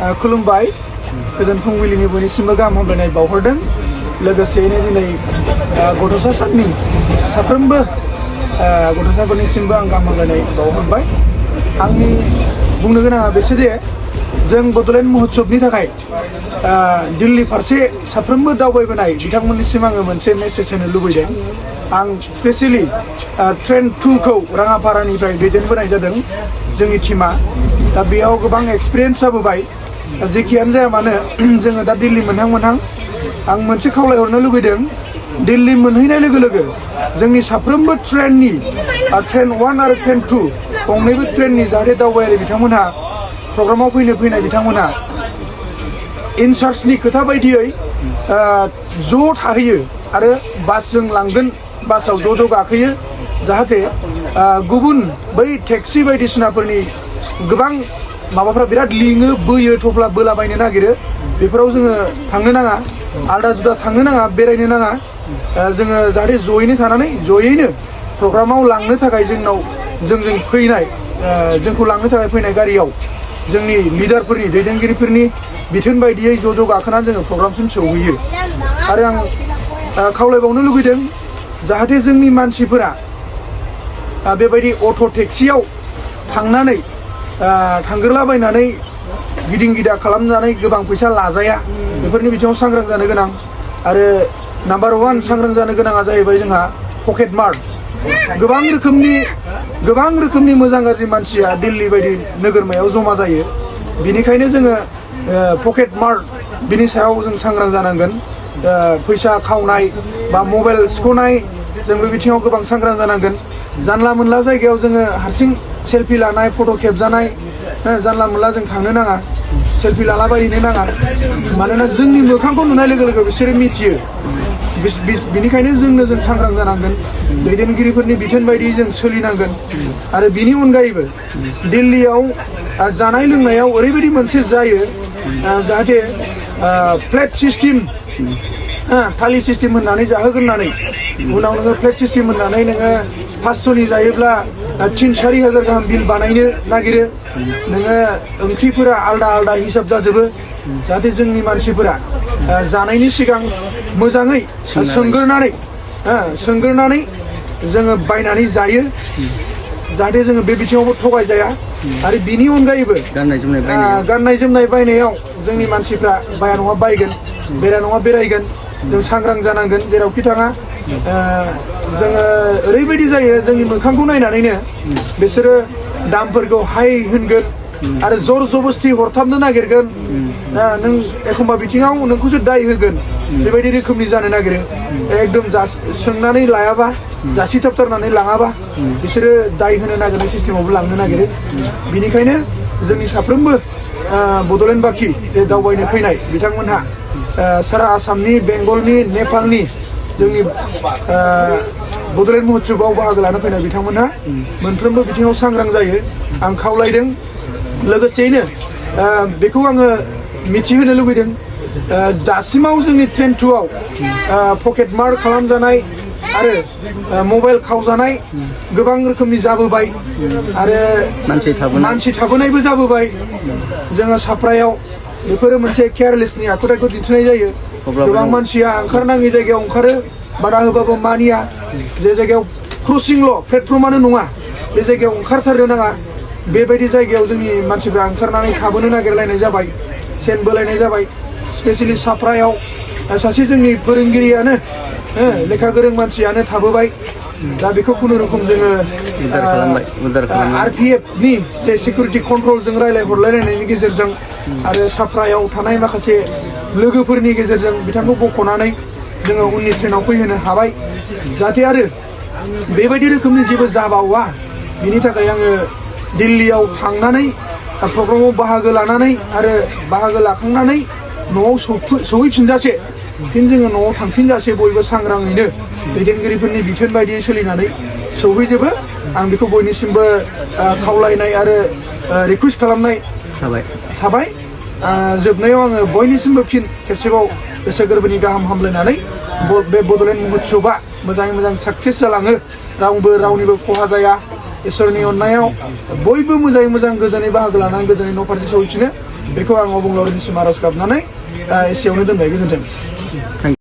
खुलुमबाय गोजोन फुंबिलिनि बयनिसिमबो गाहाम हामलायनाय बावहरदों लोगोसेयैनो दिनै गथ'सा साननि साफ्रोमबो गथ'साफोरनिसिमबो आं गाहाम हामलायनाय बावहरबाय आंनि बुंनो गोनाङा बेसोदि जों बड'लेण्ड महोत्सबनि थाखाय दिल्ली फारसे साफ्रोमबो दावबायबोनाय बिथांमोननिसिम आङो मोनसे मेसेज होनो लुबैदों आं स्पेसियेलि ट्रेन 2 खौ राङापारानिफ्राय दैदेनबोनाय जादों जोंनि टीमा दा बेयाव गोबां एक्सपिरियेन्स जाबोबाय जेखियानो जाया मानो जोङो दा दिल्ली मोनहां आं मोनसे खावलायहरनो लुगैदों दिल्ली मोनहैनाय लोगो लोगो जोंनि साफ्रोमबो ट्रेननि ट्रेन 1 आरो ट्रेन 2 गंनैबो ट्रेननि जाहाथे दावबायारि बिथांमोनहा प्रग्रामाव फैनाय बिथांमोनहा इनचार्जनि खोथा बायदियै ज' थाहैयो आरो बासजों लांगोन बासाव ज' गाखोयो जाहाथे गुबुन बै टेक्सि बायदिसिनाफोरनि गोबां माबाफ्रा बिराद लिङो बोयो थफ्ला बोलाबायनो नागिरो बेफोराव जोङो थांनो नाङा आलदा जुदा थांनो नाङा बेरायनो नाङा जोङो जाहाथे जयैनो थानानै जयैनो प्रग्रामाव लांनो थाखाय जोंजों फैनाय जोंखौ लांनो थाखाय फैनाय गारियाव जोंनि लिडारफोरनि दैदेनगिरिफोरनि बिथोन बायदियै ज' गाखोनानै जोङो प्रग्रामसिम सौहैयो आरो आं खावलायबावनो लुगैदों जाहाथे जोंनि मानसिफोरा बेबायदि अट' टेक्सियाव थांनानै थांग्रोलाबायनानै गिदिं गिदा खालामनानै गोबां फैसा लाजाया बेफोरनि बिथिङाव सांग्रां जानो गोनां आरो नाम्बार 1 सांग्रां जानो गोनाङा जाहैबाय जोंहा पकेट मार गोबां रोखोमनि मोजां गाज्रि मानसिया दिल्ली बायदि नोगोरमायाव जमा जायो बिनिखायनो जोङो पकेट मार बिनि सायाव जों सांग्रां जानांगोन फैसा खावनाय बा मबाइल सिख'नाय जों बे बिथिङाव गोबां सांग्रां जानांगोन जानला मोनला जायगायाव जोङो हारसिं सेल्फि लानाय फट' खेबजानाय जानला मोनला जों थांनो नाङा सेल्फि लालाबायहैनो नाङा मानोना जोंनि मोखांखौ नुनाय लोगो लोगो बिसोरो मिथियो बिनिखायनो जों सांग्रां जानांगोन दैदेनगिरिफोरनि बिथोन बायदि जों सोलिनांगोन आरो बिनि अनगायैबो दिल्लीयाव जानाय लोंनायाव ओरैबायदि मोनसे जायो जाहाथे प्लेट सिस्टेम थालि सिस्टेम होननानै जाहोग्रोनानै उनाव नोङो प्लेट सिस्टेम होननानै नोङो 500नि जायोब्ला 3-4 हाजार गाहाम बिल बानायनो नागिरो नोङो ओंख्रिफोरा आलदा हिसाब जाजोबो जाहाथे जोंनि मानसिफोरा जानायनि सिगां मोजाङै सोंग्रोनानै जोङो बायनानै जायो जाहाथे जोङो बे बिथिङावबो थगायजाया आरो बिनि अनगायैबो गाननाय जोमनाय बायनायाव जोंनि मानसिफ्रा बाया नङा बायगोन बेरा नङा बेरायगोन जों सांग्रां जानांगोन जेरावखि थाङा जोङो ओरैबायदि जायो जोंनि मोखांखौ नायनानैनो बिसोरो दामफोरखौ हाइ होनगोन आरो जर जबस्ति हरथाबनो नागिरगोन नों एखम्बा बिथिङाव नोंखौसो दाय होगोन बेबायदि रोखोमनि जानो नागिरो एकदम सोंनानै लायाबा जासिथाबथारनानै लाङाबा बिसोरो दाय होनो नागिरनाय सिस्टेमावबो लांनो नागिरो बिनिखायनो जोंनि साफ्रोमबो बड'लेण्ड बाखि जे दावबायनो फैनाय बिथांमोनहा सारा आसामनि बेंगलनि नेपालनि जोंनि बड'लेण्ड महोत्सबआव बाहागो लानो फैनाय बिथांमोनहा मोनफ्रोमबो बिथिङाव सांग्रां जायो आं खावलायदों लोगोसेयैनो बेखौ आङो मिथिहोनो लुगैदों दासिमाव जोंनि ट्रेन 2आव पकेट मार खालामजानाय आरो मबाइल खावजानाय गोबां रोखोमनि जाबोबाय आरो मानसि थाबोनायबो जाबोबाय जोङो साफ्रायाव बेफोरो मोनसे केयारलेसनि आखुथायखौ दिन्थिनाय जायो गोबां मानसिया ओंखारनाङि जायगायाव ओंखारो बादा होबाबो मानिया जे जायगायाव क्रसिंल' प्लेटफर्मानो नङा बे जायगायाव ओंखारथारनो नाङा बेबायदि जायगायाव जोंनि मानसिफ्रा ओंखारनानै थाबोनो नागिरलायनाय जाबाय सेन बोलायनाय जाबाय स्पेसियेलि साफ्रायाव सासे जोंनि फोरोंगिरियानो लेखा गोरों मानसियानो थाबोबाय दा बेखौ खुनुरुखुम जोङो RPFनि जे सिकिउरिटि कन्ट्रलजों रायलायहरलायनायनि गेजेरजों आरो साफ्रायाव थानाय माखासे लोगोफोरनि गेजेरजों बिथांखौ बख'नानै जोङो उननि ट्रेनाव फैहोनो हाबाय जाहाथे आरो बेबायदि रोखोमनि जेबो जाबावा बिनि थाखाय आङो दिल्लीयाव थांनानै प्रग्रामाव बाहागो लानानै आरो बाहागो लाखांनानै न'आव सौहैफिनजासे फिन जोङो न'आव थांफिनजासे बयबो सांग्राङैनो दैदेनगिरिफोरनि बिथोन बायदियै सोलिनानै सौहैजोबो आं बेखौ बयनिसिमबो खावलायनाय आरो रिकुवेस्ट खालामनाय थाबाय जोबनायाव आङो बयनिसिमबो फिन खेबसेबाव गोसो गोरबोनि गाहाम हामलायनानै बे बड'लेण्ड महोत्सबआ मोजाङै मोजां साक्सेस जालाङो रावनिबो खहा जाया इसोरनि अननायाव बयबो मोजाङै मोजां गोजोनै बाहागो लानानै गोजोनै न' फारसे सौहैफिनो बेखौ आं अबंलावरिनिसिम आर'ज गाबनानै एसेयावनो दोनबाय गोजोन्थों